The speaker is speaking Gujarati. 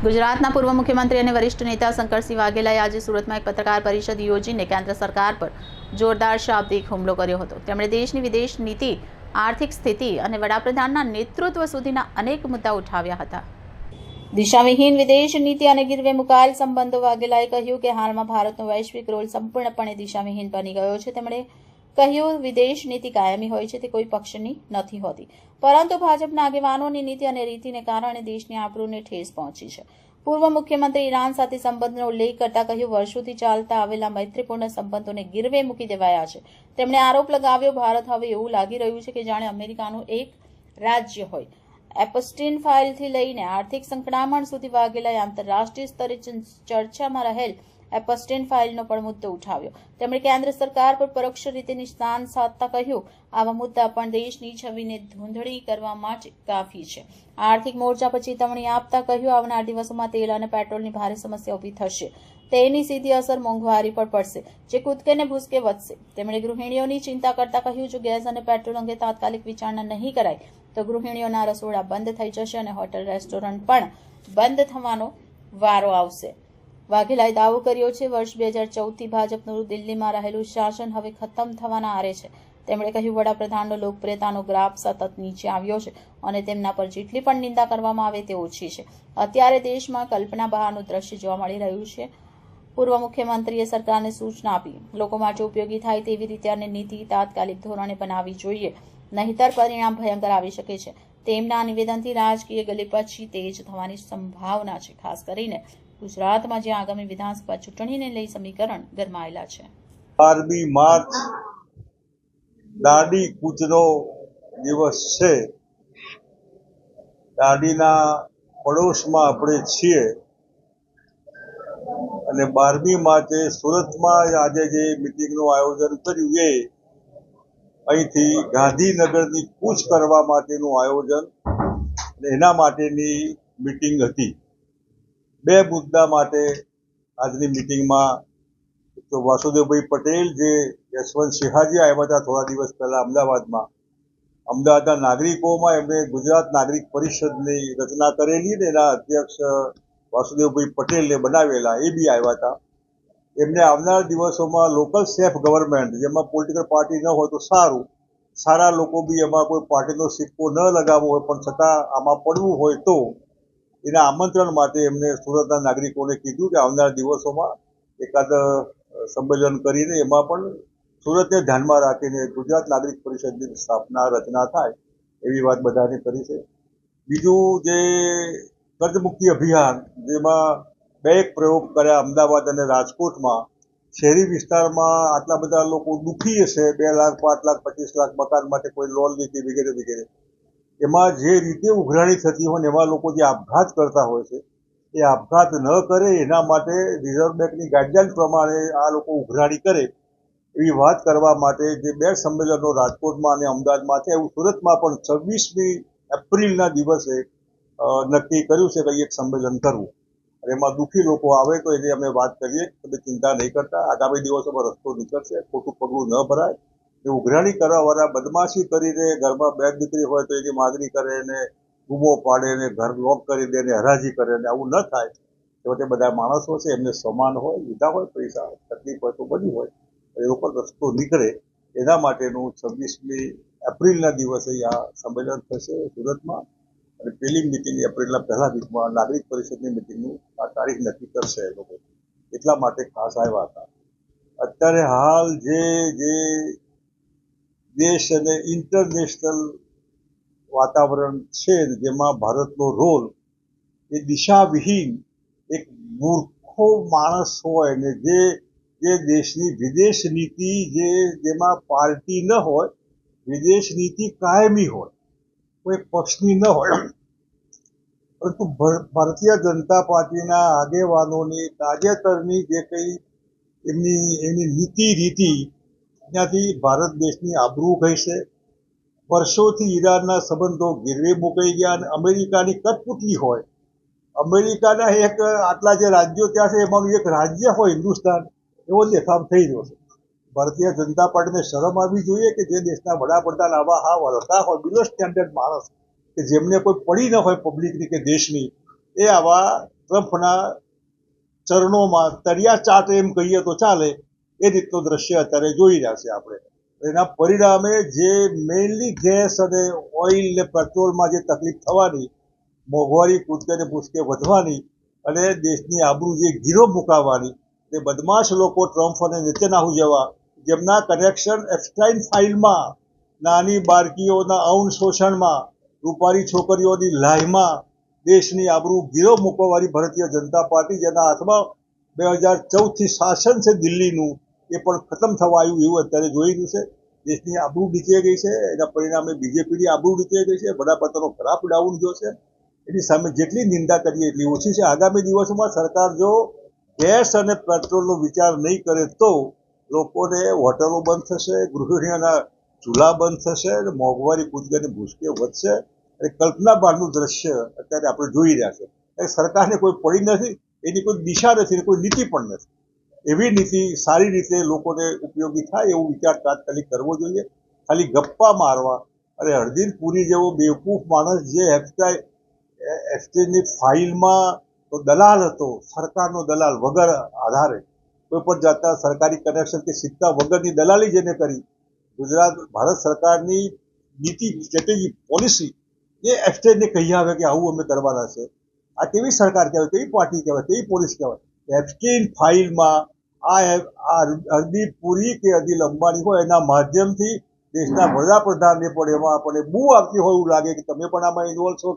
ગુજરાતના પૂર્વ મુખ્યમંત્રી અને વરિષ્ઠ નેતા શંકરસિંહ વાઘેલાએ આજે સુરતમાં એક પત્રકાર પરિષદ યોજીને કેન્દ્ર સરકાર પર જોરદાર શાબ્દિક હુમલો કર્યો હતો। તેમણે દેશની વિદેશ નીતિ, આર્થિક સ્થિતિ અને વડાપ્રધાનના નેતૃત્વ સુધીના અનેક મુદ્દા ઉઠાવ્યા હતા। દિશાવિહીન વિદેશ નીતિ અને ગીરવે મુકાયેલ સંબંધો। વાઘેલાએ કહ્યું કે હાલમાં ભારતનો વૈશ્વિક રોલ સંપૂર્ણપણે દિશાવિહીન બની ગયો છે। તેમણે કહ્યું, વિદેશ નીતિ કાયમી હોય છે, તે કોઈ પક્ષની નથી હોતી, પરંતુ ભાજપના આગેવાનોની નીતિ અને રીતિને કારણે દેશની આબરૂને ઠેસ પહોંચી છે। પૂર્વ મુખ્યમંત્રી ઈરાન સાથે સંબંધનો ઉલ્લેખ કરતા કહ્યું, વર્ષોથી ચાલતા આવેલા મૈત્રીપૂર્ણ સંબંધોને ગીરવે મૂકી દેવાયા છે। તેમણે આરોપ લગાવ્યો, ભારત હવે એવું લાગી રહ્યું છે કે જાણે અમેરિકાનું એક રાજ્ય હોય। એપસ્ટીન ફાઇલથી લઈને આર્થિક સંકળામણ સુધી વાઘેલાએ આંતરરાષ્ટ્રીય સ્તરે ચર્ચામાં રહેલ એપસ્ટીન ફાઇલનો પણ મુદ્દો ઉઠાવ્યો। તેમણે કેન્દ્ર સરકાર પર પરોક્ષ રીતે નિશાન સાધતા કહ્યું, આવા મુદ્દા પણ દેશની છબીને ધૂંધળી કરવા માટે કાફી છે। આર્થિક મોરચા પર ચેતવણી આપતા કહ્યું, આવનાર દિવસોમાં તેલ અને પેટ્રોલની ભારે સમસ્યા ઊભી થશે। તેની સીધી અસર મોંઘવારી પર પડશે, જે કૂદકે ને ભૂસકે વધશે। તેમણે ગૃહિણીઓની ચિંતા કરતા કહ્યું, જો ગેસ અને પેટ્રોલ અંગે તાત્કાલિક વિચારણા નહીં કરાય તો ગૃહિણીઓના રસોડા બંધ થઈ જશે અને હોટલ રેસ્ટોરન્ટ પણ બંધ થવાનો વારો આવશે। વાઘેલાએ દાવો કર્યો છે, વર્ષ 2014થી ભાજપનું દિલ્હીમાં રહેલું શાસન હવે ખતમ થવાના આરે છે। તેમણે કહ્યું, વડાપ્રધાનનો લોકપ્રિયતાનો ગ્રાફ સતત નીચે આવ્યો છે અને તેમના પર જેટલી પણ નિંદા કરવામાં આવે તે ઓછી છે। અત્યારે દેશમાં કલ્પના બહારનું દ્રશ્ય જોવા મળી રહ્યું છે। પૂર્વ મુખ્યમંત્રીએ સરકારને સૂચના આપી, લોકો માટે ઉપયોગી થાય તેવી રીતે અને નીતિ તાત્કાલિક ધોરણે બનાવવી જોઈએ, નહીંતર પરિણામ ભયંકર આવી શકે છે। તેમના નિવેદનથી રાજકીય ગલીપચી તેજ થવાની સંભાવના છે, ખાસ કરીને ગુજરાતમાં જ્યાં આગામી વિધાનસભા ચૂંટણીને લઈ સમીકરણ ગરમાયેલા છે। 12મી માર્ચ દાંડી કૂચનો દિવસ છે। દાંડીના પડોશમાં આપણે છીએ અને 12મી માર્ચે સુરતમાં આજે જે મિટિંગનું આયોજન કર્યું એ અહીંથી ગાંધીનગરની કૂચ કરવા માટેનું આયોજન અને એના માટેની મિટિંગ હતી। બે મુદ્દા માટે આજની મિટિંગમાં તો વાસુદેવભાઈ પટેલ જે યશવંત સિંહાજી આવ્યા હતા થોડા દિવસ પહેલા અમદાવાદના નાગરિકોમાં એમણે ગુજરાત નાગરિક પરિષદની રચના કરેલી ને એના અધ્યક્ષ વાસુદેવભાઈ પટેલને બનાવેલા, એ બી આવ્યા હતા। એમને આવનાર દિવસોમાં લોકલ સેલ્ફ ગવર્મેન્ટ, જેમાં પોલિટિકલ પાર્ટી ન હોય તો સારું, સારા લોકો બી એમાં કોઈ પાર્ટીનો સિક્કો ન લગાવવો હોય પણ છતાં આમાં પડવું હોય તો એના આમંત્રણ માટે એમને સુરતના નાગરિકોને કીધું કે આવનાર દિવસોમાં એકાદ સંમેલન કરીને એમાં પણ સુરતને ધ્યાનમાં રાખીને ગુજરાત નાગરિક પરિષદની સ્થાપના રચના થાય એવી વાત બધાને કરી છે। બીજું જે કર્જમુક્તિ અભિયાન, જેમાં બે એક પ્રયોગ કર્યા અમદાવાદ અને રાજકોટમાં। શહેરી વિસ્તારમાં આટલા બધા લોકો દુઃખી હશે, 2 લાખ, 5 લાખ, 25 લાખ મકાન માટે કોઈ લોન લીધી વગેરે વગેરે, એમાં જે રીતે ઉઘરાણી થતી હોય ને એમાં લોકો જે આપઘાત કરતા હોય છે એ આપઘાત ન કરે એના માટે રિઝર્વ બેંકની ગાઈડલાઈન પ્રમાણે આ લોકો ઉઘરાણી કરે એવી વાત કરવા માટે જે 2 સંમેલનો રાજકોટમાં અને અમદાવાદમાં છે, એવું સુરતમાં પણ 26મી એપ્રિલના દિવસે નક્કી કર્યું છે કે એક સંમેલન કરવું અને એમાં દુઃખી લોકો આવે તો એની અમે વાત કરીએ, તમે ચિંતા નહીં કરતા, આગામી દિવસોમાં રસ્તો નીકળશે, ખોટું પગલું ન ભરાય। એ ઉઘરાણી કરવાવાળા બદમાશી કરીને ઘરમાં બેન દીકરી હોય તો એની માગણી કરે ને બૂમો પાડે ને ઘર લોક કરી દે ને હરાજી કરે ને આવું ન થાય। તો તે બધા માણસો છે, એમને સમાન હોય, લીધા હોય પૈસા, તકલીફ હોય તો બની હોય, એ લોકો રસ્તો નીકળે એના માટેનું 26મી એપ્રિલના દિવસે આ સંમેલન થશે સુરતમાં અને પહેલી મિટિંગ એપ્રિલના પહેલા વીકમાં નાગરિક પરિષદની મિટિંગનું આ તારીખ નક્કી કરશે એ લોકો, એટલા માટે ખાસ આવ્યા હતા। અત્યારે હાલ જે દેશ અને ઇન્ટરનેશનલ વાતાવરણ છે જેમાં ભારતનો રોલ એ દિશાવિહીન એક મૂર્ખો માણસ હોય ને જે દેશની વિદેશ નીતિ જેમાં પાર્ટી ન હોય, વિદેશ નીતિ કાયમી હોય, કોઈ પક્ષની ન હોય, પરંતુ ભારતીય જનતા પાર્ટીના આગેવાનોની તાજેતરની જે કંઈ એમની નીતિ રીતિ ત્યાંથી ભારત દેશની આબરૂ ગઈ છે। વર્ષોથી ઈરાનના સંબંધો ગીરવે મુકાઈ ગયા અને અમેરિકાની કઠપૂતલી હોય, અમેરિકાના એક આટલા જે રાજ્યો ત્યાં છે એમાંનું એક રાજ્ય હોય હિન્દુસ્તાન, એવો દેખાવ થઈ રહ્યો છે। ભારતીય જનતા પાર્ટીને શરમ આવવી જોઈએ કે જે દેશના વડાપ્રધાન આવા હાવ હલકા હોય, બિલો સ્ટેન્ડર્ડ માણસ કે જેમને કોઈ પડી ન હોય પબ્લિકની કે દેશની, એ આવા ટ્રમ્પના ચરણોમાં તરિયા ચાટે એમ કહીએ તો ચાલે એ રીતનું દ્રશ્ય અત્યારે જોઈ રહ્યા છે આપણે. એના પરિણામે જે મેઇનલી ગેસ અને ઓઇલ ને પેટ્રોલમાં જે તકલીફ થવાની, મોંઘવારી કૂદકે ને ભૂસકે વધવાની અને દેશની આબરૂ જે ગીરો મુકાવાની, તે બદમાશ લોકો ટ્રમ્પ અને નેતન્યાહુ જેવા જેમના કનેક્શન એપ્સ્ટાઇન ફાઇલમાં, નાની બાળકીઓના ઔન શોષણમાં, રૂપારી છોકરીઓની લાહીમાં દેશની આબરૂ ગીરો મૂકવાવાળી ભારતીય જનતા પાર્ટી, જેના હાથમાં 2014થી શાસન છે દિલ્હીનું, એ પણ ખતમ થવા આવ્યું એવું અત્યારે જોઈ રહ્યું છે. દેશની આબરૂ નીચે ગઈ છે. એના પરિણામે બીજેપીની આબરૂ નીચે ગઈ છે. વડાપ્રધાનનો ખરાબ ડાઉન ગયો છે. એની સામે જેટલી નિંદા કરીએ એટલી ઓછી છે. આગામી દિવસોમાં સરકાર જો ગેસ અને પેટ્રોલનો વિચાર નહીં કરે તો લોકોને હોટલો બંધ થશે, ગૃહિણીઓના ચૂલા બંધ થશે, અને મોંઘવારી કૂદકે ભૂસકે વધશે. અને કલ્પના બહારનું દ્રશ્ય અત્યારે આપણે જોઈ રહ્યા છે. એ સરકારને કોઈ પડી નથી, એની કોઈ દિશા નથી, કોઈ નીતિ પણ નથી. એવી નીતિ સારી રીતે લોકોને ઉપયોગી થાય એવો વિચાર તાત્કાલિક કરવો જોઈએ. ખાલી ગપ્પા મારવા અને હરદીન પુરી જેવો બેવકૂફ માણસ જે એક્સચેન્જની ફાઇલમાં તો દલાલ હતો, સરકારનો દલાલ વગર આધારે, કોઈ પણ જાતના સરકારી કનેક્શન કે સિક્કા વગરની દલાલી જેને કરી, ભારત સરકારની નીતિ, સ્ટ્રેટેજી, પોલિસી એ એક્સચેન્જને કહી આવે કે આવું અમે કરવાના છે. આ કેવી સરકાર કહેવાય, કેવી પાર્ટી કહેવાય, કેવી પોલીસ કહેવાય? એપ્સ્ટાઇન ફાઇલમાં આ હરદીપ પુરી કે અનિલ અંબાણી હોય એના માધ્યમથી દેશના વડાપ્રધાનને પણ એમાં આપણને બહુ આવતી હોય એવું લાગે કે તમે પણ આમાં ઇન્વોલ્વ છો